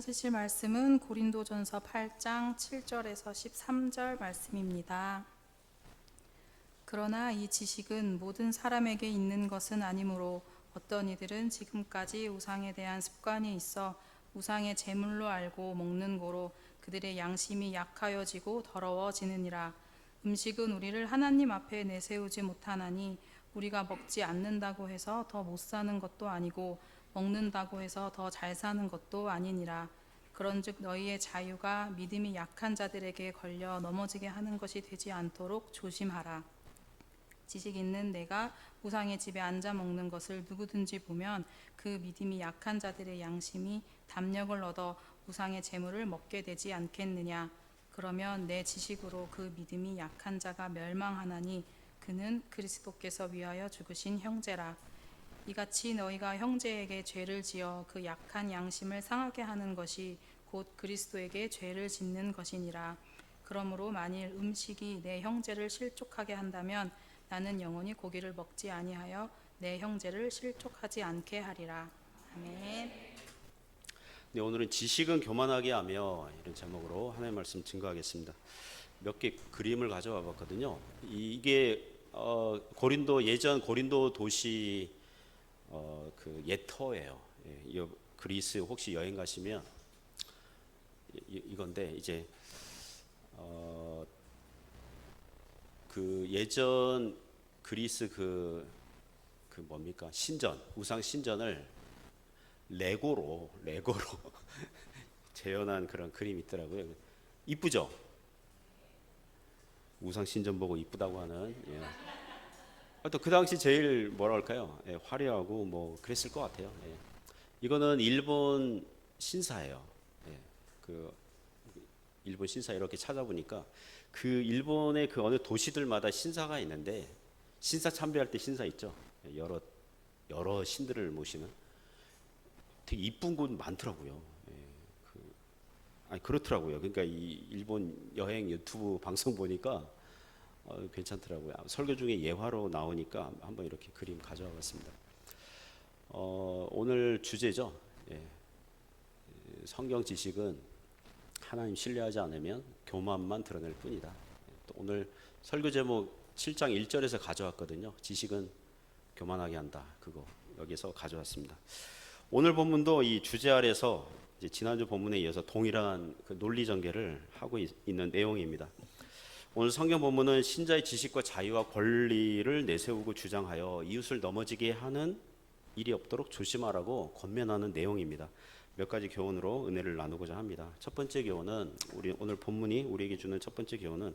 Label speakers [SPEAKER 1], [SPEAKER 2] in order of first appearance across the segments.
[SPEAKER 1] 찾으실 말씀은 고린도전서 8장 7절에서 13절 말씀입니다. 그러나 이 지식은 모든 사람에게 있는 것은 아니므로 어떤 이들은 지금까지 우상에 대한 습관이 있어 우상의 제물로 알고 먹는 고로 그들의 양심이 약하여지고 더러워지느니라. 음식은 우리를 하나님 앞에 내세우지 못하나니 우리가 먹지 않는다고 해서 더 못 사는 것도 아니고 먹는다고 해서 더 잘 사는 것도 아니니라. 그런즉 너희의 자유가 믿음이 약한 자들에게 걸려 넘어지게 하는 것이 되지 않도록 조심하라. 지식 있는 내가 우상의 집에 앉아 먹는 것을 누구든지 보면 그 믿음이 약한 자들의 양심이 담력을 얻어 우상의 재물을 먹게 되지 않겠느냐. 그러면 내 지식으로 그 믿음이 약한 자가 멸망하나니 그는 그리스도께서 위하여 죽으신 형제라. 이같이 너희가 형제에게 죄를 지어 그 약한 양심을 상하게 하는 것이 곧 그리스도에게 죄를 짓는 것이니라. 그러므로 만일 음식이 내 형제를 실족하게 한다면 나는 영원히 고기를 먹지 아니하여 내 형제를 실족하지 않게 하리라. 아멘.
[SPEAKER 2] 네, 오늘은 지식은 교만하게 하며 이런 제목으로 하나님의 말씀 증거하겠습니다. 몇 개 그림을 가져와 봤거든요. 이게 예전 고린도 도시 그 예터예요. 그리스 혹시 여행 가시면 이건데 이제 그 예전 그리스 그 뭡니까 신전 우상 신전을 레고로 재현한 그런 그림이 있더라고요. 이쁘죠? 우상 신전 보고 이쁘다고 하는. 또 그 당시 제일 뭐랄까요? 화려하고 뭐 그랬을 것 같아요. 이거는 일본 신사예요. 그 일본 신사 이렇게 찾아보니까 그 일본의 그 어느 도시들마다 신사가 있는데 신사 참배할 때 신사 있죠. 여러 신들을 모시는 되게 이쁜 곳 많더라고요. 그렇더라고요. 그러니까 이 일본 여행 유튜브 방송 보니까 괜찮더라고요. 설교 중에 예화로 나오니까 한번 이렇게 그림 가져와 봤습니다. 오늘 주제죠. 성경 지식은 하나님 신뢰하지 않으면 교만만 드러낼 뿐이다. 또 오늘 설교 제목 7장 1절에서 가져왔거든요. 지식은 교만하게 한다. 그거 여기서 가져왔습니다. 오늘 본문도 이 주제 아래서 이제 지난주 본문에 이어서 동일한 그 논리 전개를 하고 있는 내용입니다. 오늘 성경 본문은 신자의 지식과 자유와 권리를 내세우고 주장하여 이웃을 넘어지게 하는 일이 없도록 조심하라고 권면하는 내용입니다. 몇 가지 교훈으로 은혜를 나누고자 합니다. 첫 번째 교훈은 오늘 본문이 우리에게 주는 첫 번째 교훈은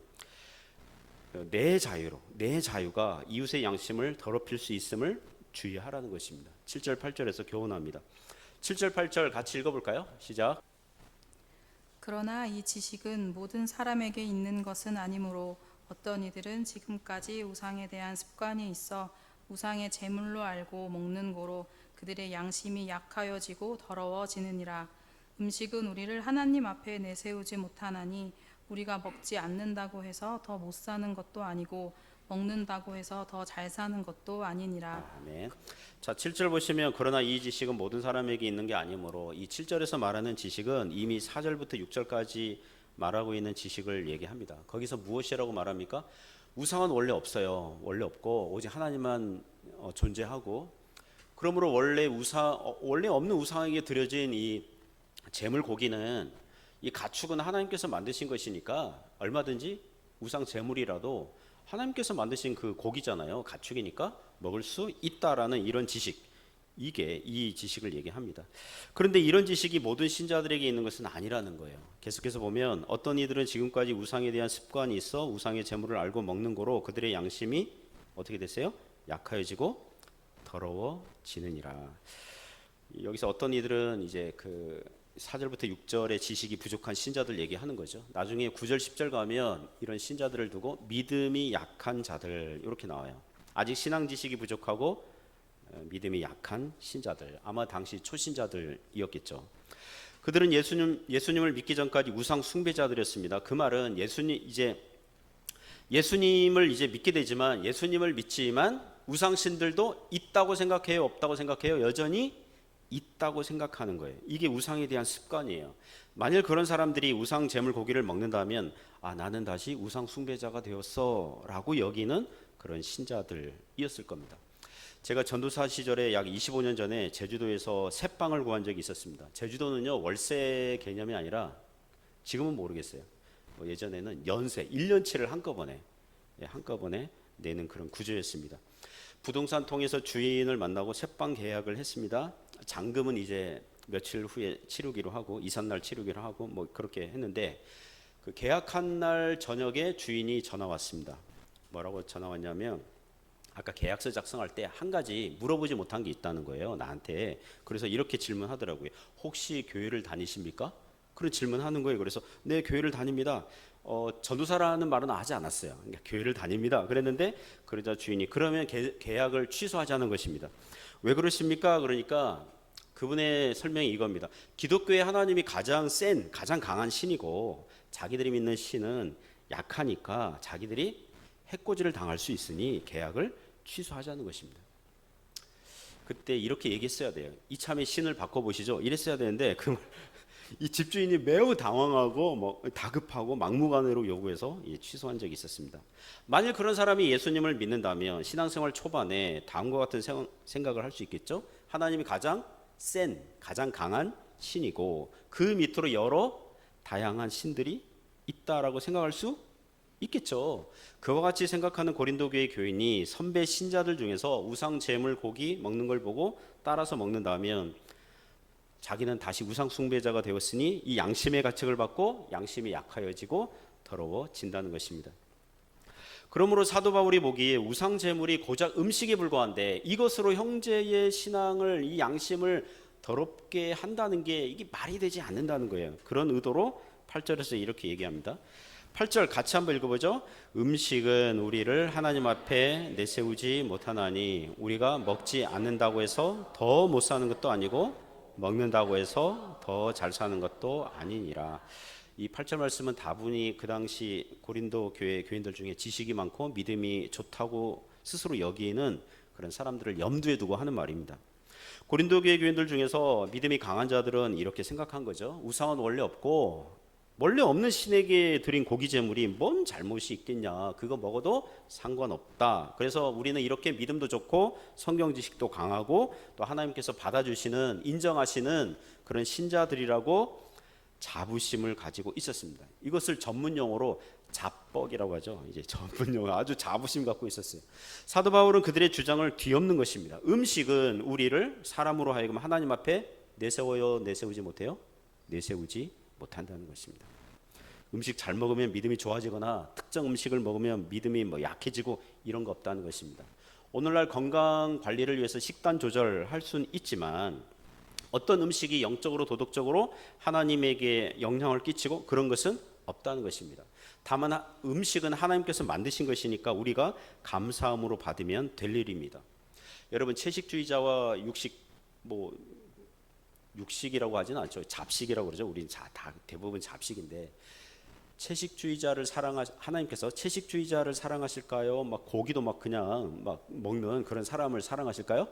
[SPEAKER 2] 내 자유가 이웃의 양심을 더럽힐 수 있음을 주의하라는 것입니다. 7절 8절에서 교훈합니다. 7절 8절 같이 읽어볼까요? 시작.
[SPEAKER 1] 그러나 이 지식은 모든 사람에게 있는 것은 아니므로 어떤 이들은 지금까지 우상에 대한 습관이 있어 우상의 제물로 알고 먹는 고로 그들의 양심이 약하여지고 더러워지느니라. 음식은 우리를 하나님 앞에 내세우지 못하나니 우리가 먹지 않는다고 해서 더 못 사는 것도 아니고 먹는다고 해서 더 잘 사는 것도 아니니라.
[SPEAKER 2] 아멘. 자, 7절 보시면 그러나 이 지식은 모든 사람에게 있는 게 아니므로 이 7절에서 말하는 지식은 이미 4절부터 6절까지 말하고 있는 지식을 얘기합니다. 거기서 무엇이라고 말합니까? 우상은 원래 없어요. 원래 없고 오직 하나님만 존재하고 그러므로 원래 없는 우상에게 드려진 이 제물 고기는 이 가축은 하나님께서 만드신 것이니까 얼마든지 우상 제물이라도 하나님께서 만드신 그 고기잖아요. 가축이니까 먹을 수 있다라는 이런 지식, 이게 이 지식을 얘기합니다. 그런데 이런 지식이 모든 신자들에게 있는 것은 아니라는 거예요. 계속해서 보면 어떤 이들은 지금까지 우상에 대한 습관이 있어 우상의 제물을 알고 먹는 거로 그들의 양심이 어떻게 됐어요? 약하여지고 더러워지느니라. 여기서 어떤 이들은 이제 그 4절부터 6절의 지식이 부족한 신자들 얘기하는 거죠. 나중에 9절 10절 가면 이런 신자들을 두고 믿음이 약한 자들 이렇게 나와요. 아직 신앙 지식이 부족하고 믿음이 약한 신자들, 아마 당시 초신자들이었겠죠. 그들은 예수님을 믿기 전까지 우상 숭배자들이었습니다. 그 말은 예수님을 이제 믿게 되지만 예수님을 믿지만 우상 신들도 있다고 생각해요, 없다고 생각해요? 여전히 있다고 생각하는 거예요. 이게 우상에 대한 습관이에요. 만일 그런 사람들이 우상 제물 고기를 먹는다면 나는 다시 우상 숭배자가 되었어 라고 여기는 그런 신자들이었을 겁니다. 제가 전도사 시절에 약 25년 전에 제주도에서 새빵을 구한 적이 있었습니다. 제주도는요 월세 개념이 아니라 지금은 모르겠어요. 예전에는 연세 1년치를 한꺼번에 내는 그런 구조였습니다. 부동산 통해서 주인을 만나고 새빵 계약을 했습니다. 잔금은 이제 며칠 후에 치르기로 하고 이삿날 치르기로 하고 뭐 그렇게 했는데 그 계약한 날 저녁에 주인이 전화 왔습니다. 뭐라고 전화 왔냐면 아까 계약서 작성할 때 한 가지 물어보지 못한 게 있다는 거예요, 나한테. 그래서 이렇게 질문하더라고요. 혹시 교회를 다니십니까? 그런 질문하는 거예요. 그래서 네, 교회를 다닙니다. 전도사라는 말은 하지 않았어요. 그러니까 교회를 다닙니다. 그랬는데 그러자 주인이 그러면 계약을 취소하자는 것입니다. 왜 그러십니까? 그러니까 그분의 설명이 이겁니다. 기독교에 하나님이 가장 강한 신이고 자기들이 믿는 신은 약하니까 자기들이 해코지를 당할 수 있으니 계약을 취소하자는 것입니다. 그때 이렇게 얘기했어야 돼요. 이참에 신을 바꿔보시죠. 이랬어야 되는데 이 집주인이 매우 당황하고 다급하고 막무가내로 요구해서 취소한 적이 있었습니다. 만일 그런 사람이 예수님을 믿는다면 신앙생활 초반에 다음과 같은 생각을 할 수 있겠죠. 하나님이 가장 강한 신이고 그 밑으로 여러 다양한 신들이 있다라고 생각할 수 있겠죠. 그와 같이 생각하는 고린도 교회 교인이 선배 신자들 중에서 우상 제물 고기 먹는 걸 보고 따라서 먹는다면 자기는 다시 우상 숭배자가 되었으니 이 양심의 가책을 받고 양심이 약하여지고 더러워진다는 것입니다. 그러므로 사도 바울이 보기에 우상 제물이 고작 음식에 불과한데 이것으로 형제의 신앙을 이 양심을 더럽게 한다는 게 이게 말이 되지 않는다는 거예요. 그런 의도로 8절에서 이렇게 얘기합니다. 8절 같이 한번 읽어보죠. 음식은 우리를 하나님 앞에 내세우지 못하나니 우리가 먹지 않는다고 해서 더 못 사는 것도 아니고 먹는다고 해서 더 잘 사는 것도 아니니라. 이 8절 말씀은 다분히 그 당시 고린도 교회 교인들 중에 지식이 많고 믿음이 좋다고 스스로 여기는 그런 사람들을 염두에 두고 하는 말입니다. 고린도 교회 교인들 중에서 믿음이 강한 자들은 이렇게 생각한 거죠. 우상은 원래 없고 원래 없는 신에게 드린 고기 제물이 뭔 잘못이 있겠냐. 그거 먹어도 상관없다. 그래서 우리는 이렇게 믿음도 좋고 성경 지식도 강하고 또 하나님께서 받아주시는 인정하시는 그런 신자들이라고 자부심을 가지고 있었습니다. 이것을 전문 용어로 자뻑이라고 하죠. 이제 전문 용어 아주 자부심 갖고 있었어요. 사도 바울은 그들의 주장을 뒤엎는 것입니다. 음식은 우리를 사람으로 하여금 하나님 앞에 내세워요, 내세우지 못해요? 내세우지 못한다는 것입니다. 음식 잘 먹으면 믿음이 좋아지거나 특정 음식을 먹으면 믿음이 약해지고 이런 거 없다는 것입니다. 오늘날 건강 관리를 위해서 식단 조절할 수는 있지만 어떤 음식이 영적으로 도덕적으로 하나님에게 영향을 끼치고 그런 것은 없다는 것입니다. 다만 음식은 하나님께서 만드신 것이니까 우리가 감사함으로 받으면 될 일입니다. 여러분 채식주의자와 육식이라고 하지는 않죠. 잡식이라고 그러죠. 우리는 다 대부분 잡식인데 하나님께서 채식주의자를 사랑하실까요? 고기도 그냥 먹는 그런 사람을 사랑하실까요?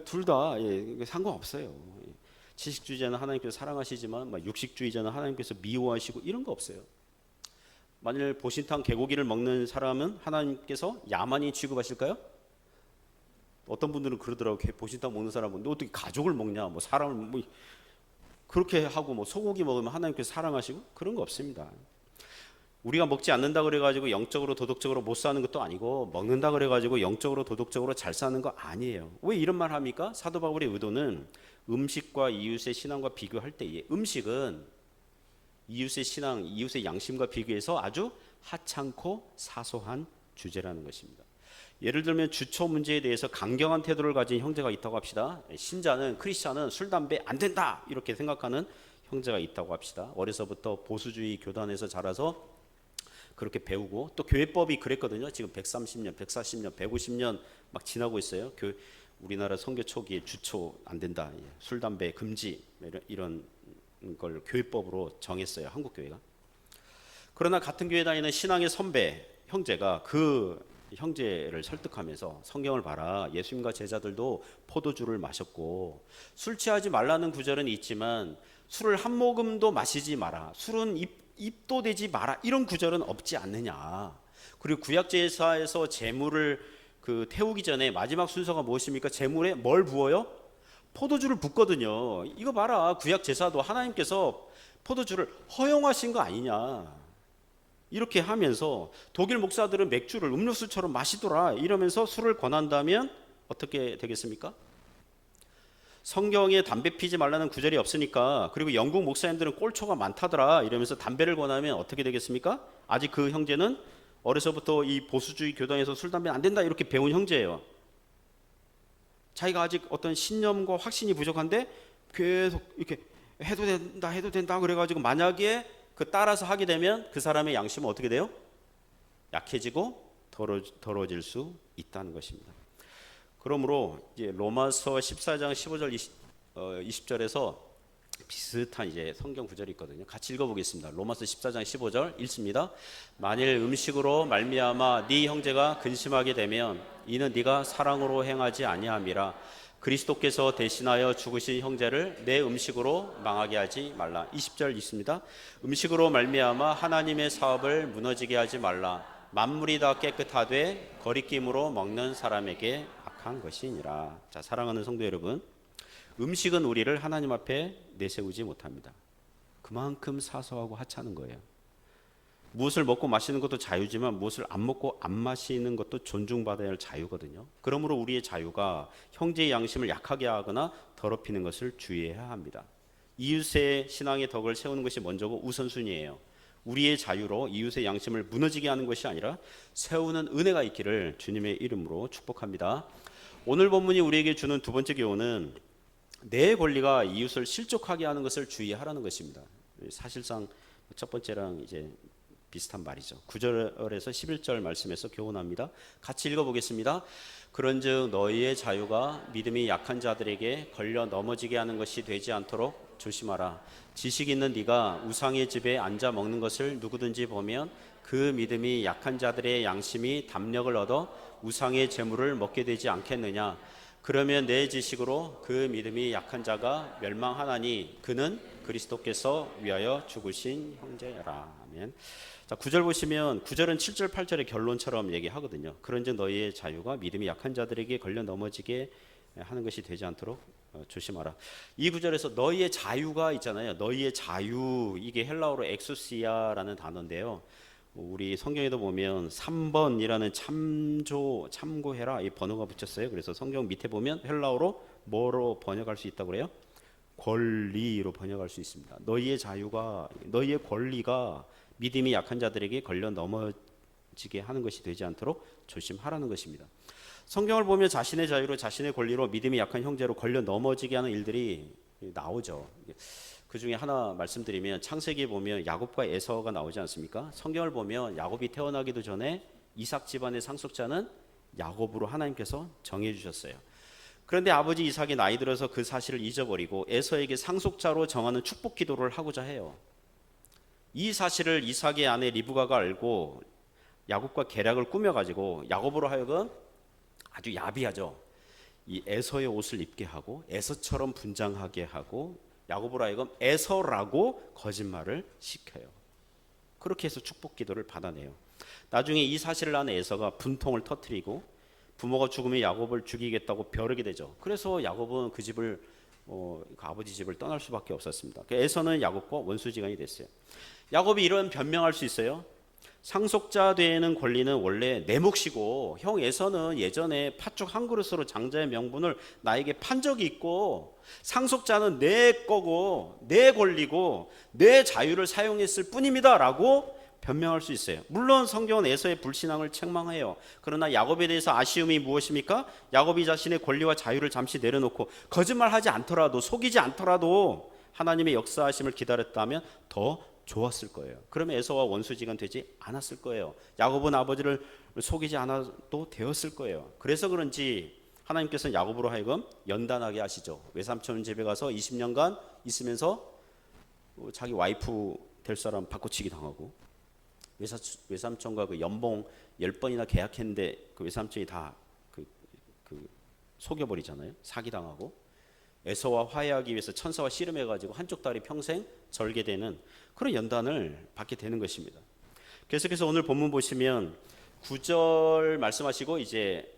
[SPEAKER 2] 둘 다 상관없어요. 채식주의자는 하나님께서 사랑하시지만 육식주의자는 하나님께서 미워하시고 이런 거 없어요. 만일 보신탕 개고기를 먹는 사람은 하나님께서 야만인 취급하실까요? 어떤 분들은 그러더라고요. 보신탕 먹는 사람은 너 어떻게 가족을 먹냐, 사람을 그렇게 하고 소고기 먹으면 하나님께서 사랑하시고 그런 거 없습니다. 우리가 먹지 않는다 그래가지고 영적으로 도덕적으로 못 사는 것도 아니고 먹는다 그래가지고 영적으로 도덕적으로 잘 사는 거 아니에요. 왜 이런 말 합니까? 사도 바울의 의도는 음식과 이웃의 신앙과 비교할 때에 음식은 이웃의 신앙, 이웃의 양심과 비교해서 아주 하찮고 사소한 주제라는 것입니다. 예를 들면 주초 문제에 대해서 강경한 태도를 가진 형제가 있다고 합시다. 크리스찬은 술, 담배 안 된다 이렇게 생각하는 형제가 있다고 합시다. 어려서부터 보수주의 교단에서 자라서 그렇게 배우고 또 교회법이 그랬거든요. 지금 130년, 140년, 150년 막 지나고 있어요. 우리나라 선교 초기에 주초 안 된다, 술, 담배 금지 이런 걸 교회법으로 정했어요. 한국 교회가. 그러나 같은 교회 다니는 신앙의 선배 형제가 그 형제를 설득하면서 성경을 봐라. 예수님과 제자들도 포도주를 마셨고 술 취하지 말라는 구절은 있지만 술을 한 모금도 마시지 마라. 술은 입도 대지 마라. 이런 구절은 없지 않느냐. 그리고 구약 제사에서 제물을 태우기 전에 마지막 순서가 무엇입니까? 제물에 뭘 부어요? 포도주를 붓거든요. 이거 봐라. 구약 제사도 하나님께서 포도주를 허용하신 거 아니냐. 이렇게 하면서 독일 목사들은 맥주를 음료수처럼 마시더라 이러면서 술을 권한다면 어떻게 되겠습니까? 성경에 담배 피지 말라는 구절이 없으니까, 그리고 영국 목사님들은 꼴초가 많다더라 이러면서 담배를 권하면 어떻게 되겠습니까? 아직 그 형제는 어려서부터 이 보수주의 교단에서 술 담배 안 된다 이렇게 배운 형제예요. 자기가 아직 어떤 신념과 확신이 부족한데 계속 이렇게 해도 된다 그래가지고 만약에 따라서 하게 되면 그 사람의 양심은 어떻게 돼요? 약해지고 더러워질 수 있다는 것입니다. 그러므로 이제 로마서 14장 15절 20절에서 비슷한 이제 성경 구절이 있거든요. 같이 읽어보겠습니다. 로마서 14장 15절 읽습니다. 만일 음식으로 말미암아 네 형제가 근심하게 되면 이는 네가 사랑으로 행하지 아니함이라. 그리스도께서 대신하여 죽으신 형제를 내 음식으로 망하게 하지 말라. 20절 있습니다. 음식으로 말미암아 하나님의 사업을 무너지게 하지 말라. 만물이 다 깨끗하되 거리낌으로 먹는 사람에게 악한 것이니라. 자, 사랑하는 성도 여러분, 음식은 우리를 하나님 앞에 내세우지 못합니다. 그만큼 사소하고 하찮은 거예요. 무엇을 먹고 마시는 것도 자유지만 무엇을 안 먹고 안 마시는 것도 존중받아야 할 자유거든요. 그러므로 우리의 자유가 형제의 양심을 약하게 하거나 더럽히는 것을 주의해야 합니다. 이웃의 신앙의 덕을 세우는 것이 먼저고 우선순위예요. 우리의 자유로 이웃의 양심을 무너지게 하는 것이 아니라 세우는 은혜가 있기를 주님의 이름으로 축복합니다. 오늘 본문이 우리에게 주는 두 번째 교훈은 내 권리가 이웃을 실족하게 하는 것을 주의하라는 것입니다. 사실상 첫 번째랑 이제 비슷한 말이죠. 9절에서 11절 말씀에서 교훈합니다. 같이 읽어보겠습니다. 그런즉 너희의 자유가 믿음이 약한 자들에게 걸려 넘어지게 하는 것이 되지 않도록 조심하라. 지식 있는 네가 우상의 집에 앉아 먹는 것을 누구든지 보면 그 믿음이 약한 자들의 양심이 담력을 얻어 우상의 재물을 먹게 되지 않겠느냐. 그러면 내 지식으로 그 믿음이 약한 자가 멸망하나니 그는 그리스도께서 위하여 죽으신 형제라. 아멘. 자, 9절 보시면 9절은 7절 8절의 결론처럼 얘기하거든요. 그런즉 너희의 자유가 믿음이 약한 자들에게 걸려 넘어지게 하는 것이 되지 않도록 조심하라. 이 구절에서 너희의 자유가 있잖아요. 너희의 자유, 이게 헬라어로 엑소시아라는 단어인데요. 우리 성경에도 보면 3번이라는 참고해라 이 번호가 붙였어요. 그래서 성경 밑에 보면 헬라어로 뭐로 번역할 수 있다고 그래요? 권리로 번역할 수 있습니다. 너희의 자유가, 너희의 권리가 믿음이 약한 자들에게 걸려 넘어지게 하는 것이 되지 않도록 조심하라는 것입니다. 성경을 보면 자신의 자유로, 자신의 권리로 믿음이 약한 형제로 걸려 넘어지게 하는 일들이 나오죠. 그 중에 하나 말씀드리면 창세기에 보면 야곱과 에서가 나오지 않습니까? 성경을 보면 야곱이 태어나기도 전에 이삭 집안의 상속자는 야곱으로 하나님께서 정해 주셨어요. 그런데 아버지 이삭이 나이 들어서 그 사실을 잊어버리고 에서에게 상속자로 정하는 축복 기도를 하고자 해요. 이 사실을 이삭의 아내 리브가가 알고 야곱과 계략을 꾸며가지고 야곱으로 하여금 아주 야비하죠. 이 에서의 옷을 입게 하고 에서처럼 분장하게 하고 야곱으로 하여금 에서라고 거짓말을 시켜요. 그렇게 해서 축복 기도를 받아내요. 나중에 이 사실을 아는 에서가 분통을 터뜨리고 부모가 죽으면 야곱을 죽이겠다고 벼르게 되죠. 그래서 야곱은 그 집을 그 아버지 집을 떠날 수밖에 없었습니다. 에서는 야곱과 원수지간이 됐어요. 야곱이 이런 변명할 수 있어요. 상속자 되는 권리는 원래 내 몫이고 형 에서는 예전에 팥죽 한 그릇으로 장자의 명분을 나에게 판 적이 있고 상속자는 내 거고 내 권리고 내 자유를 사용했을 뿐입니다 라고 변명할 수 있어요. 물론 성경은 에서의 불신앙을 책망해요. 그러나 야곱에 대해서 아쉬움이 무엇입니까? 야곱이 자신의 권리와 자유를 잠시 내려놓고 거짓말하지 않더라도 속이지 않더라도 하나님의 역사하심을 기다렸다면 더 좋았을 거예요. 그러면 에서와 원수지간 되지 않았을 거예요. 야곱은 아버지를 속이지 않아도 되었을 거예요. 그래서 그런지 하나님께서는 야곱으로 하여금 연단하게 하시죠. 외삼촌 집에 가서 20년간 있으면서 자기 와이프 될 사람 바꿔치기 당하고 외삼촌과 그 연봉 10번이나 계약했는데 그 외삼촌이 다 그 속여버리잖아요. 사기당하고 에서와 화해하기 위해서 천사와 씨름해가지고 한쪽 다리 평생 절개되는 그런 연단을 받게 되는 것입니다. 계속해서 오늘 본문 보시면 9절 말씀하시고 이제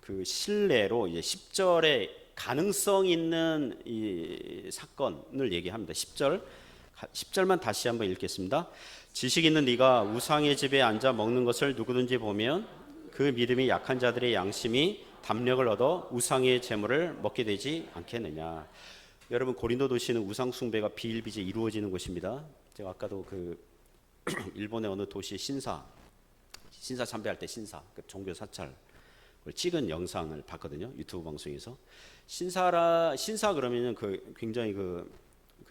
[SPEAKER 2] 그 신뢰로 이제 10절에 가능성 있는 이 사건을 얘기합니다. 10절만 다시 한번 읽겠습니다. 지식 있는 네가 우상의 집에 앉아 먹는 것을 누구든지 보면 그 믿음이 약한 자들의 양심이 담력을 얻어 우상의 재물을 먹게 되지 않겠느냐. 여러분 고린도 도시는 우상 숭배가 비일비재 이루어지는 곳입니다. 제가 아까도 그 일본의 어느 도시 신사 참배할 때 그 종교 사찰 찍은 영상을 봤거든요. 유튜브 방송에서 신사 그러면은 그 굉장히 그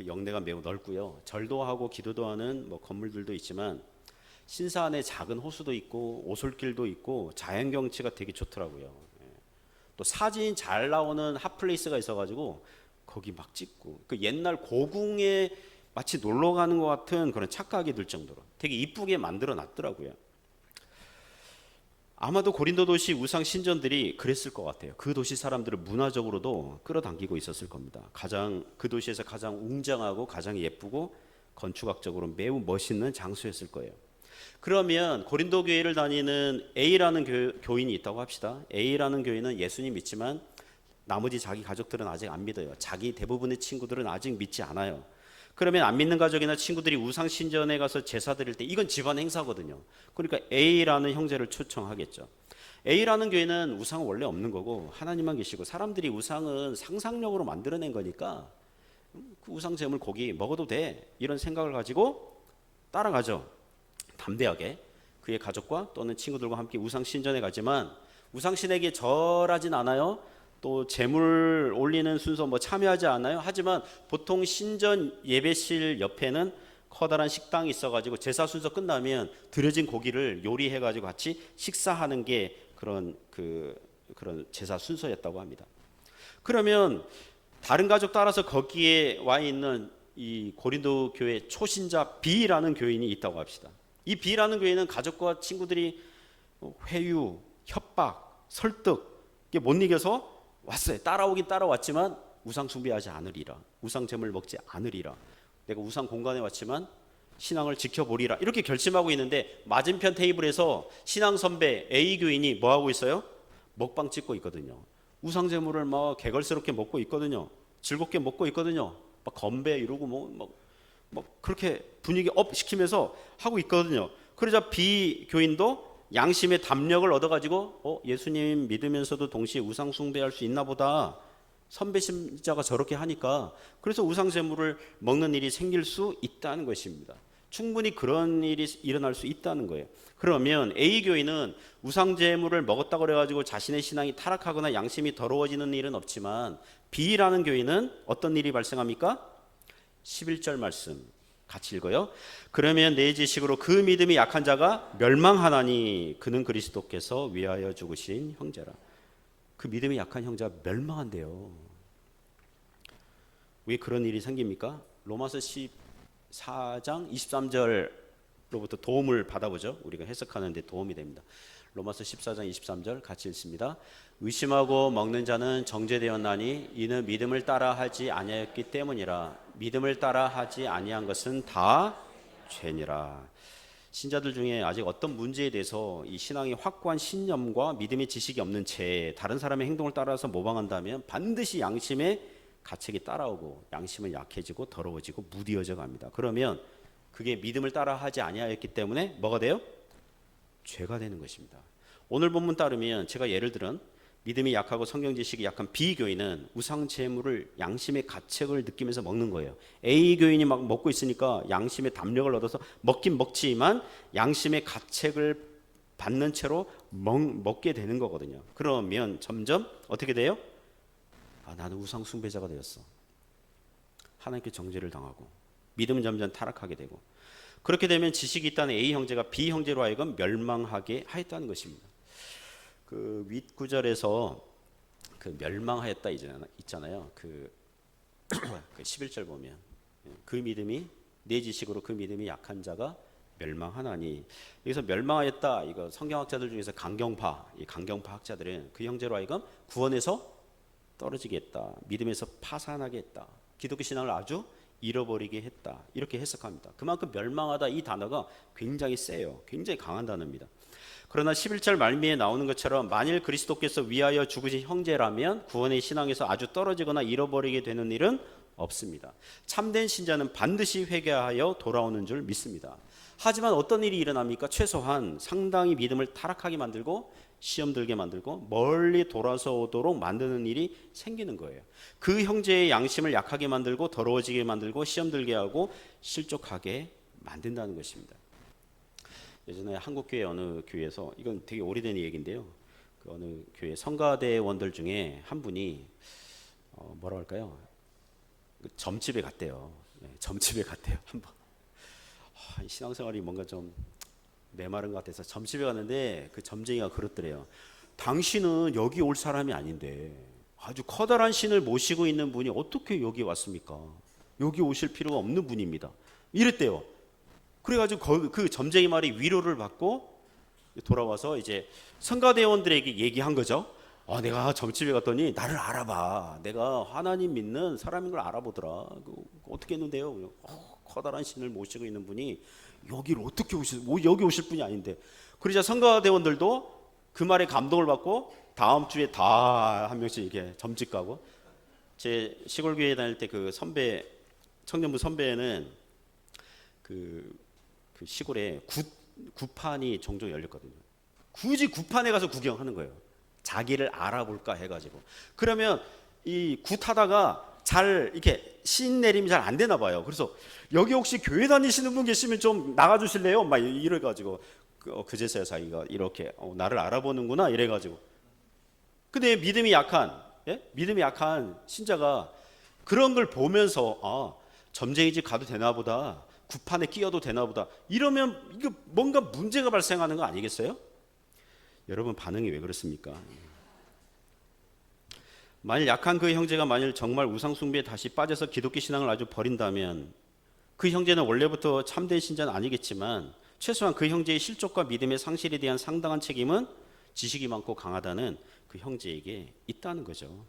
[SPEAKER 2] 영내가 매우 넓고요. 절도 하고 기도도 하는 뭐 건물들도 있지만 신사 안에 작은 호수도 있고 오솔길도 있고 자연 경치가 되게 좋더라고요. 또 사진 잘 나오는 핫플레이스가 있어가지고 거기 막 찍고 그 옛날 고궁에 마치 놀러 가는 것 같은 그런 착각이 들 정도로 되게 이쁘게 만들어 놨더라고요. 아마도 고린도 도시 우상 신전들이 그랬을 것 같아요. 그 도시 사람들을 문화적으로도 끌어당기고 있었을 겁니다. 그 도시에서 가장 웅장하고 가장 예쁘고 건축학적으로 매우 멋있는 장소였을 거예요. 그러면 고린도 교회를 다니는 A라는 교인이 있다고 합시다. A라는 교인은 예수님 믿지만 나머지 자기 가족들은 아직 안 믿어요. 자기 대부분의 친구들은 아직 믿지 않아요. 그러면 안 믿는 가족이나 친구들이 우상 신전에 가서 제사 드릴 때 이건 집안 행사거든요. 그러니까 A라는 형제를 초청하겠죠. A라는 교회는 우상은 원래 없는 거고 하나님만 계시고 사람들이 우상은 상상력으로 만들어낸 거니까 그 우상 제물 고기 먹어도 돼 이런 생각을 가지고 따라가죠. 담대하게 그의 가족과 또는 친구들과 함께 우상 신전에 가지만 우상 신에게 절하진 않아요. 또 제물 올리는 순서 뭐 참여하지 않아요. 하지만 보통 신전 예배실 옆에는 커다란 식당이 있어가지고 제사 순서 끝나면 드려진 고기를 요리해가지고 같이 식사하는 게 그런 제사 순서였다고 합니다. 그러면 다른 가족 따라서 거기에 와 있는 이 고린도 교회 초신자 B라는 교인이 있다고 합시다. 이 B라는 교회는 가족과 친구들이 회유, 협박, 설득 이게 못 이겨서 왔어요. 따라오긴 따라왔지만 우상 숭배하지 않으리라. 우상 제물 먹지 않으리라. 내가 우상 공간에 왔지만 신앙을 지켜보리라. 이렇게 결심하고 있는데 맞은편 테이블에서 신앙 선배 A 교인이 뭐 하고 있어요? 먹방 찍고 있거든요. 우상 제물을 막 개걸스럽게 먹고 있거든요. 즐겁게 먹고 있거든요. 막 건배 이러고 뭐 그렇게 분위기 업 시키면서 하고 있거든요. 그러자 B 교인도 양심의 담력을 얻어가지고 예수님 믿으면서도 동시에 우상 숭배할 수 있나 보다. 선배 신자가 저렇게 하니까 그래서 우상 제물을 먹는 일이 생길 수 있다는 것입니다. 충분히 그런 일이 일어날 수 있다는 거예요. 그러면 A 교인은 우상 제물을 먹었다고 그래가지고 자신의 신앙이 타락하거나 양심이 더러워지는 일은 없지만 B라는 교인은 어떤 일이 발생합니까? 11절 말씀 같이 읽어요. 그러면 내 지식으로 그 믿음이 약한 자가 멸망하나니 그는 그리스도께서 위하여 죽으신 형제라. 그 믿음이 약한 형제가 멸망한대요. 왜 그런 일이 생깁니까? 로마서 14장 23절로부터 도움을 받아보죠. 우리가 해석하는 데 도움이 됩니다. 로마서 14장 23절 같이 읽습니다. 의심하고 먹는 자는 정죄되었나니 이는 믿음을 따라 하지 아니하였기 때문이라. 믿음을 따라 하지 아니한 것은 다 죄니라. 신자들 중에 아직 어떤 문제에 대해서 이 신앙이 확고한 신념과 믿음의 지식이 없는 채 다른 사람의 행동을 따라서 모방한다면 반드시 양심의 가책이 따라오고 양심은 약해지고 더러워지고 무디어져 갑니다. 그러면 그게 믿음을 따라 하지 아니하였기 때문에 뭐가 돼요? 죄가 되는 것입니다. 오늘 본문 따르면 제가 예를 들은 믿음이 약하고 성경 지식이 약한 B 교인은 우상 제물을 양심의 가책을 느끼면서 먹는 거예요. A 교인이 막 먹고 있으니까 양심의 담력을 얻어서 먹긴 먹지만 양심의 가책을 받는 채로 먹게 되는 거거든요. 그러면 점점 어떻게 돼요? 나는 우상 숭배자가 되었어. 하나님께 정죄를 당하고 믿음은 점점 타락하게 되고 그렇게 되면 지식이 있다는 A 형제가 B 형제로 하여금 멸망하게 하였다는 것입니다. 그 윗구절에서 그 멸망하였다 있잖아요. 그 11절 보면 그 믿음이 내 지식으로 그 믿음이 약한 자가 멸망하나니, 여기서 멸망하였다, 이거 성경학자들 중에서 이 강경파 학자들은 그 형제로 하여금 구원에서 떨어지게 했다, 믿음에서 파산하게 했다, 기독교 신앙을 아주 잃어버리게 했다, 이렇게 해석합니다. 그만큼 멸망하다 이 단어가 굉장히 세요. 굉장히 강한 단어입니다. 그러나 11절 말미에 나오는 것처럼 만일 그리스도께서 위하여 죽으신 형제라면 구원의 신앙에서 아주 떨어지거나 잃어버리게 되는 일은 없습니다. 참된 신자는 반드시 회개하여 돌아오는 줄 믿습니다. 하지만 어떤 일이 일어납니까? 최소한 상당히 믿음을 타락하게 만들고 시험 들게 만들고 멀리 돌아서 오도록 만드는 일이 생기는 거예요. 그 형제의 양심을 약하게 만들고 더러워지게 만들고 시험 들게 하고 실족하게 만든다는 것입니다. 예전에 한국교회 어느 교회에서, 이건 되게 오래된 얘기인데요, 그 어느 교회 성가대원들 중에 한 분이 뭐라고 할까요? 점집에 갔대요. 네, 점집에 갔대요. 한번 신앙생활이 뭔가 좀 메마른 것 같아서 점집에 갔는데 그 점쟁이가 그렇더래요. 당신은 여기 올 사람이 아닌데 아주 커다란 신을 모시고 있는 분이 어떻게 여기 왔습니까? 여기 오실 필요가 없는 분입니다, 이랬대요. 그래가지고 그 점쟁이 말이 위로를 받고 돌아와서 이제 성가대원들에게 얘기한 거죠. 내가 점집에 갔더니 나를 알아봐, 내가 하나님 믿는 사람인 걸 알아보더라. 어떻게 했는데요? 커다란 신을 모시고 있는 분이 여기를 어떻게 여기 오실 분이 아닌데. 그러자 성가대원들도 그 말에 감동을 받고 다음 주에 다 한 명씩 이렇게 점집 가고. 제 시골 교회 다닐 때 그 선배, 청년부 선배는 그 시골에 구판이 종종 열렸거든요. 굳이 구판에 가서 구경하는 거예요. 자기를 알아볼까 해가지고. 그러면 이 굿하다가 잘 이렇게 신 내림이 잘 안 되나 봐요. 그래서 여기 혹시 교회 다니시는 분 계시면 좀 나가주실래요? 막 이래가지고 그제서야 자기가 이렇게 나를 알아보는구나 이래가지고. 근데 믿음이 약한 신자가 그런 걸 보면서 점쟁이 집 가도 되나 보다, 구판에 끼어도 되나 보다, 이러면 이거 뭔가 문제가 발생하는 거 아니겠어요? 여러분 반응이 왜 그렇습니까? 만일 약한 그 형제가 만일 정말 우상숭배에 다시 빠져서 기독교 신앙을 아주 버린다면 그 형제는 원래부터 참된 신자는 아니겠지만 최소한 그 형제의 실족과 믿음의 상실에 대한 상당한 책임은 지식이 많고 강하다는 그 형제에게 있다는 거죠.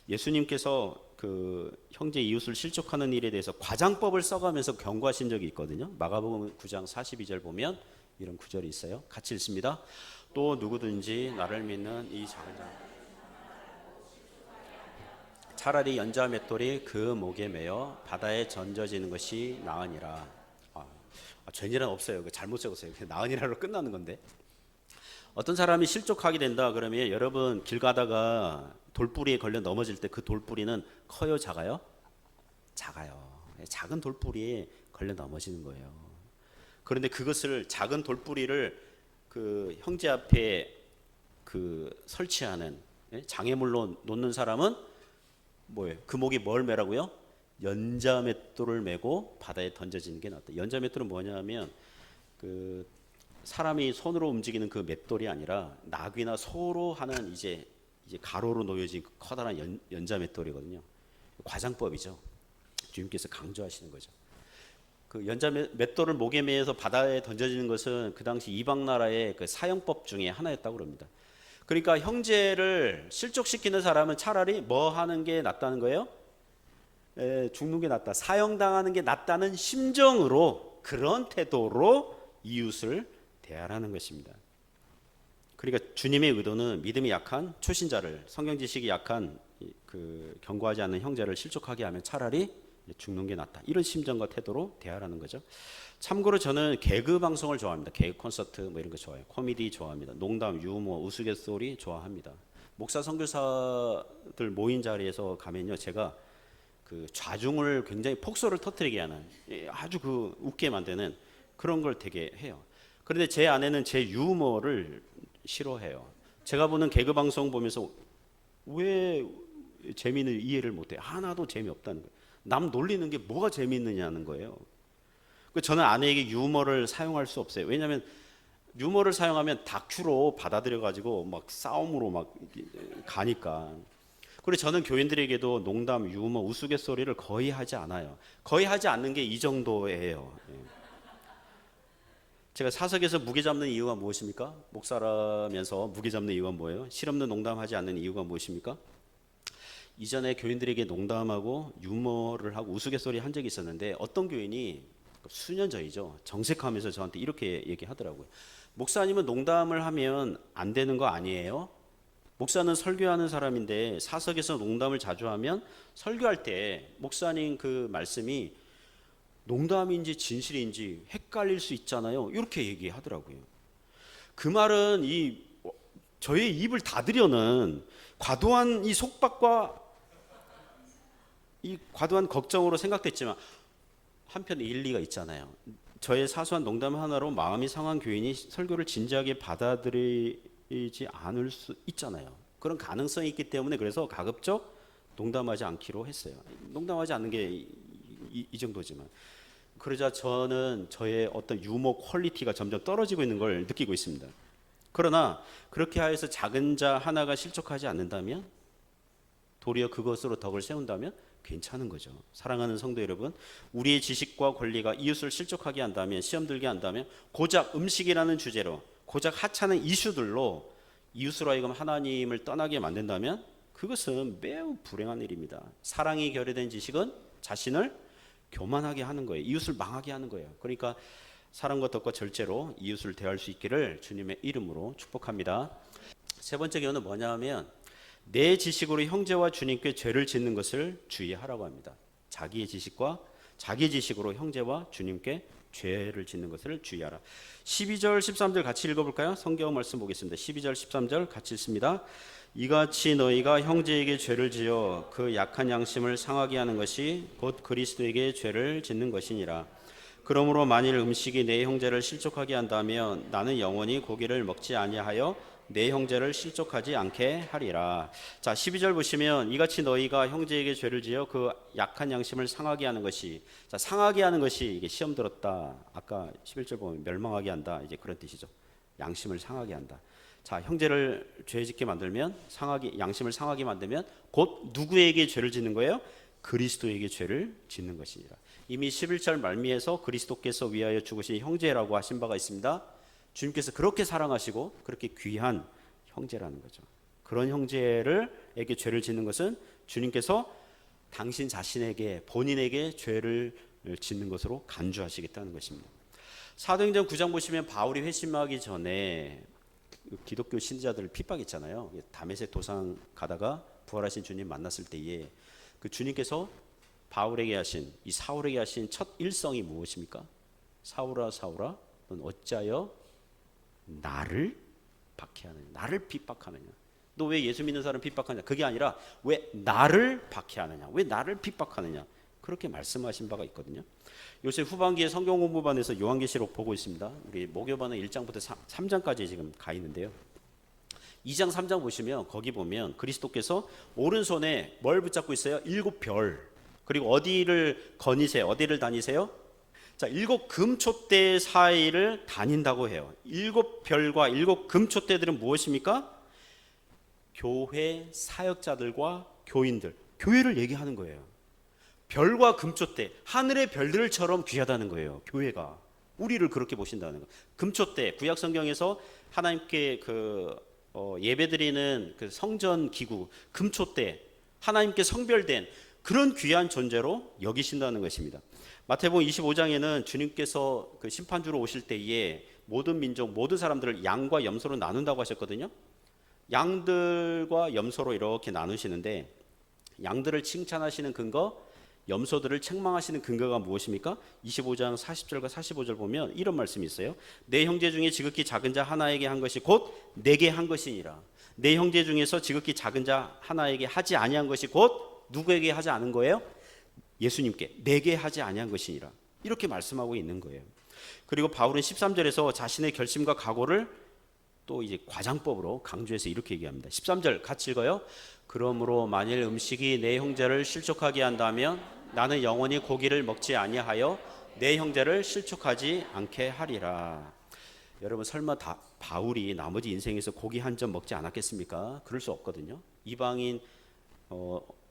[SPEAKER 2] 예수님께서 그 형제 이웃을 실족하는 일에 대해서 과장법을 써가면서 경고하신 적이 있거든요. 마가복음 9장 42절 보면 이런 구절이 있어요. 같이 읽습니다. 또 누구든지 나를 믿는 이 작은 자, 차라리 연자 맷돌이 그 목에 매어 바다에 던져지는 것이 나으니라. 죄인이란 없어요. 잘못 적었어요. 나으니라로 끝나는 건데. 어떤 사람이 실족하게 된다 그러면 여러분 길 가다가 돌뿌리에 걸려 넘어질 때 그 돌뿌리는 커요, 작아요? 작아요. 작은 돌뿌리에 걸려 넘어지는 거예요. 그런데 그것을, 작은 돌뿌리를 그 형제 앞에 그 설치하는, 장애물로 놓는 사람은 뭐예요? 그 목에 뭘 매라고요? 연자맷돌을 메고 바다에 던져지는 게 낫다. 연자맷돌은 뭐냐면 그 사람이 손으로 움직이는 그 맷돌이 아니라 나귀나 소로 하는 이제 가로로 놓여진 커다란 연자맷돌이거든요. 과장법이죠. 주님께서 강조하시는 거죠. 그 연자맷돌을 목에 매어서 바다에 던져지는 것은 그 당시 이방 나라의 그 사형법 중에 하나였다고 합니다. 그러니까 형제를 실족시키는 사람은 차라리 뭐 하는 게 낫다는 거예요? 죽는 게 낫다, 사형당하는 게 낫다는 심정으로, 그런 태도로 이웃을 대하라는 것입니다. 그러니까 주님의 의도는 믿음이 약한 초신자를, 성경 지식이 약한 그 경고하지 않는 형제를 실족하게 하면 차라리 죽는 게 낫다, 이런 심정과 태도로 대하라는 거죠. 참고로 저는 개그 방송을 좋아합니다. 개그 콘서트 뭐 이런 거 좋아해요. 코미디 좋아합니다. 농담, 유머, 우스갯소리 좋아합니다. 목사 선교사들 모인 자리에서 가면요, 제가 그 좌중을 굉장히 폭소를 터뜨리게 하는, 아주 그 웃게 만드는 그런 걸 되게 해요. 그런데 제 아내는 제 유머를 싫어해요. 제가 보는 개그 방송 보면서 왜 재미는 이해를 못해? 하나도 재미없다는 거예요. 남 놀리는 게 뭐가 재미있느냐는 거예요. 저는 아내에게 유머를 사용할 수 없어요. 왜냐하면 유머를 사용하면 다큐로 받아들여 가지고 막 싸움으로 막 가니까. 그리고 저는 교인들에게도 농담, 유머, 우스갯소리를 거의 하지 않아요. 거의 하지 않는 게 이 정도예요. 제가 사석에서 무게 잡는 이유가 무엇입니까? 목사라면서 무게 잡는 이유가 뭐예요? 실없는 농담하지 않는 이유가 무엇입니까? 이전에 교인들에게 농담하고 유머를 하고 우스갯소리 한 적이 있었는데 어떤 교인이 수년 전이죠. 정색하면서 저한테 이렇게 얘기하더라고요. 목사님은 농담을 하면 안 되는 거 아니에요? 목사는 설교하는 사람인데 사석에서 농담을 자주 하면 설교할 때 목사님 그 말씀이 농담인지 진실인지 헷갈릴 수 있잖아요. 이렇게 얘기하더라고요. 그 말은 저의 입을 닫으려는 과도한 이 속박과 이 과도한 걱정으로 생각됐지만 한편에 일리가 있잖아요. 저의 사소한 농담 하나로 마음이 상한 교인이 설교를 진지하게 받아들이지 않을 수 있잖아요. 그런 가능성이 있기 때문에 그래서 가급적 농담하지 않기로 했어요. 농담하지 않는 게 이 정도지만 그러자 저는 저의 어떤 유머 퀄리티가 점점 떨어지고 있는 걸 느끼고 있습니다. 그러나 그렇게 하여서 작은 자 하나가 실족하지 않는다면 도리어 그것으로 덕을 세운다면 괜찮은 거죠. 사랑하는 성도 여러분, 우리의 지식과 권리가 이웃을 실족하게 한다면, 시험 들게 한다면 고작 음식이라는 주제로 고작 하찮은 이슈들로 이웃으로 하여금 하나님을 떠나게 만든다면 그것은 매우 불행한 일입니다. 사랑이 결여된 지식은 자신을 교만하게 하는 거예요. 이웃을 망하게 하는 거예요. 그러니까 사랑과 덕과 절제로 이웃을 대할 수 있기를 주님의 이름으로 축복합니다. 세 번째 교훈은 뭐냐면 내 지식으로 형제와 주님께 죄를 짓는 것을 주의하라고 합니다. 자기의 지식으로 형제와 주님께 죄를 짓는 것을 주의하라. 12절 13절 같이 읽어볼까요? 성경 말씀 보겠습니다. 12절 13절 같이 읽습니다. 이같이 너희가 형제에게 죄를 지어 그 약한 양심을 상하게 하는 것이 곧 그리스도에게 죄를 짓는 것이니라. 그러므로 만일 음식이 내 형제를 실족하게 한다면 나는 영원히 고기를 먹지 아니하여 내 형제를 실족하지 않게 하리라. 자, 12절 보시면 이같이 너희가 형제에게 죄를 지어 그 약한 양심을 상하게 하는 것이, 자, 상하게 하는 것이 이게 시험 들었다. 아까 11절 보면 멸망하게 한다. 이제 그런 뜻이죠. 양심을 상하게 한다. 자, 형제를 죄 짓게 만들면 양심을 상하게 만들면 곧 누구에게 죄를 짓는 거예요? 그리스도에게 죄를 짓는 것이니라. 이미 11절 말미에서 그리스도께서 위하여 죽으신 형제라고 하신 바가 있습니다. 주님께서 그렇게 사랑하시고 그렇게 귀한 형제라는 거죠. 그런 형제에게 죄를 짓는 것은 주님께서 당신 자신에게 본인에게 죄를 짓는 것으로 간주하시겠다는 것입니다. 사도행전 9장 보시면 바울이 회심하기 전에 기독교 신자들을 핍박했잖아요. 다메섹 도상 가다가 부활하신 주님 만났을 때에 그 주님께서 바울에게 하신 이 사울에게 하신 첫 일성이 무엇입니까? 사울아 사울아 넌 어찌하여 나를 박해하느냐, 나를 핍박하느냐. 너 왜 예수 믿는 사람 핍박하냐? 그게 아니라 왜 나를 박해하느냐, 왜 나를 핍박하느냐. 그렇게 말씀하신 바가 있거든요. 요새 후반기에 성경 공부반에서 요한계시록 보고 있습니다. 우리 목요반은 1장부터 3장까지 지금 가 있는데요. 2장 3장 보시면 거기 보면 그리스도께서 오른손에 뭘 붙잡고 있어요? 7별. 그리고 어디를 거니세요? 어디를 다니세요? 자, 7 금촛대 사이를 다닌다고 해요. 7별과 7 금촛대들은 무엇입니까? 교회 사역자들과 교인들, 교회를 얘기하는 거예요. 별과 금촛대, 하늘의 별들처럼 귀하다는 거예요. 교회가 우리를 그렇게 보신다는 거예요. 금촛대, 구약 성경에서 하나님께 예배드리는 그 성전 기구, 금촛대, 하나님께 성별된 그런 귀한 존재로 여기신다는 것입니다. 마태복음 25장에는 주님께서 그 심판주로 오실 때에 모든 민족, 모든 사람들을 양과 염소로 나눈다고 하셨거든요. 양들과 염소로 이렇게 나누시는데 양들을 칭찬하시는 근거, 염소들을 책망하시는 근거가 무엇입니까? 25장 40절과 45절 보면 이런 말씀이 있어요. 내 형제 중에 지극히 작은 자 하나에게 한 것이 곧 내게 한 것이니라. 내 형제 중에서 지극히 작은 자 하나에게 하지 아니한 것이 곧 누구에게 하지 않은 거예요? 예수님께, 내게 하지 아니한 것이니라. 이렇게 말씀하고 있는 거예요. 그리고 바울은 13절에서 자신의 결심과 각오를 또 이제 과장법으로 강조해서 이렇게 얘기합니다. 13절 같이 읽어요. 그러므로 만일 음식이 내 형제를 실족하게 한다면 나는 영원히 고기를 먹지 아니하여 내 형제를 실족하지 않게 하리라. 여러분, 설마 바울이 나머지 인생에서 고기 한 점 먹지 않았겠습니까? 그럴 수 없거든요. 이방인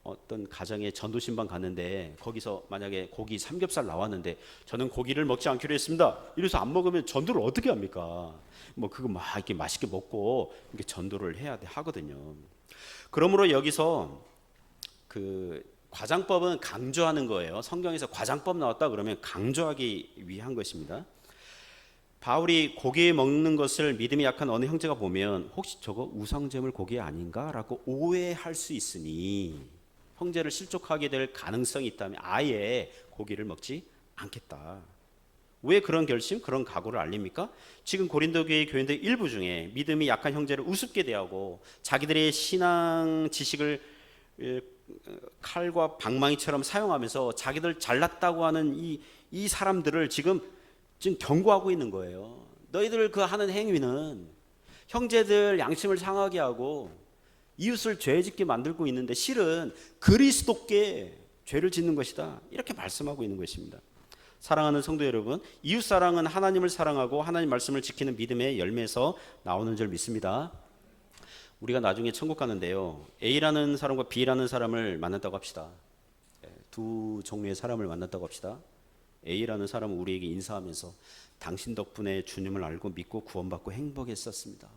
[SPEAKER 2] 어떤 가정에 전도신방 갔는데 거기서 만약에 고기 삼겹살 나왔는데 저는 고기를 먹지 않기로 했습니다. 이래서 안 먹으면 전도를 어떻게 합니까? 뭐 그거 막 이렇게 맛있게 먹고 이렇게 전도를 해야 하거든요. 그러므로 여기서 그 과장법은 강조하는 거예요. 성경에서 과장법 나왔다 그러면 강조하기 위한 것입니다. 바울이 고기 먹는 것을 믿음이 약한 어느 형제가 보면 혹시 저거 우상제물 고기 아닌가라고 오해할 수 있으니 형제를 실족하게 될 가능성이 있다면 아예 고기를 먹지 않겠다. 왜 그런 결심, 그런 각오를 알립니까? 지금 고린도 교회 교인들 일부 중에 믿음이 약한 형제를 우습게 대하고 자기들의 신앙 지식을 칼과 방망이처럼 사용하면서 자기들 잘났다고 하는 이 사람들을 지금 경고하고 있는 거예요. 너희들 그 하는 행위는 형제들 양심을 상하게 하고 이웃을 죄 짓게 만들고 있는데 실은 그리스도께 죄를 짓는 것이다. 이렇게 말씀하고 있는 것입니다. 사랑하는 성도 여러분, 이웃 사랑은 하나님을 사랑하고 하나님 말씀을 지키는 믿음의 열매에서 나오는 줄 믿습니다. 우리가 나중에 천국 가는데요, A라는 사람과 B라는 사람을 만났다고 합시다. 두 종류의 사람을 만났다고 합시다. A라는 사람은 우리에게 인사하면서 당신 덕분에 주님을 알고 믿고 구원받고 행복했었습니다.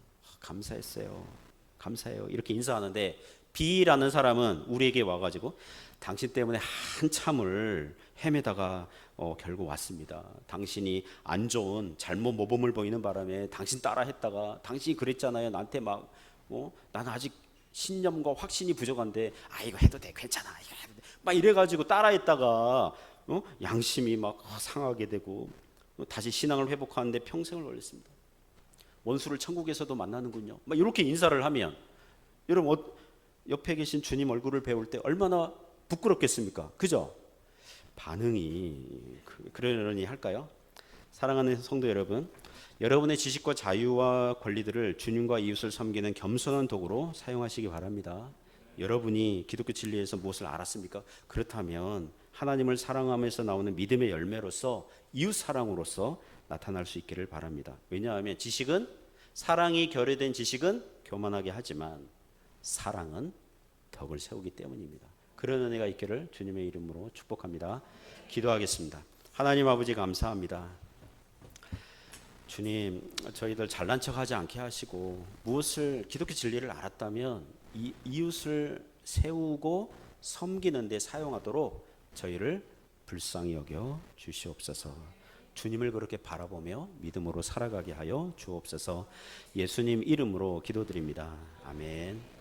[SPEAKER 2] 감사했어요. 감사해요. 이렇게 인사하는데 B라는 사람은 우리에게 와가지고 당신 때문에 한참을 헤매다가 결국 왔습니다. 당신이 안 좋은 잘못 모범을 보이는 바람에 당신 따라 했다가 당신이 그랬잖아요. 나한테 막 난 아직 신념과 확신이 부족한데 이거 해도 돼, 괜찮아, 이거 해도 돼, 막 이래가지고 따라했다가 양심이 막 상하게 되고 다시 신앙을 회복하는데 평생을 걸렸습니다. 원수를 천국에서도 만나는군요. 막 이렇게 인사를 하면 여러분 옆에 계신 주님 얼굴을 배울 때 얼마나 부끄럽겠습니까? 그죠? 반응이 그러려니 할까요? 사랑하는 성도 여러분, 여러분의 지식과 자유와 권리들을 주님과 이웃을 섬기는 겸손한 도구로 사용하시기 바랍니다. 여러분이 기독교 진리에서 무엇을 알았습니까? 그렇다면 하나님을 사랑하면서 나오는 믿음의 열매로서 이웃 사랑으로서 나타날 수 있기를 바랍니다. 왜냐하면 지식은, 사랑이 결여된 지식은 교만하게 하지만 사랑은 덕을 세우기 때문입니다. 그런 은혜가 있기를 주님의 이름으로 축복합니다. 기도하겠습니다. 하나님 아버지 감사합니다. 주님, 저희들 잘난 척하지 않게 하시고 무엇을 기독교 진리를 알았다면 이웃을 세우고 섬기는 데 사용하도록 저희를 불쌍히 여겨 주시옵소서. 주님을 그렇게 바라보며 믿음으로 살아가게 하여 주옵소서. 예수님 이름으로 기도드립니다. 아멘.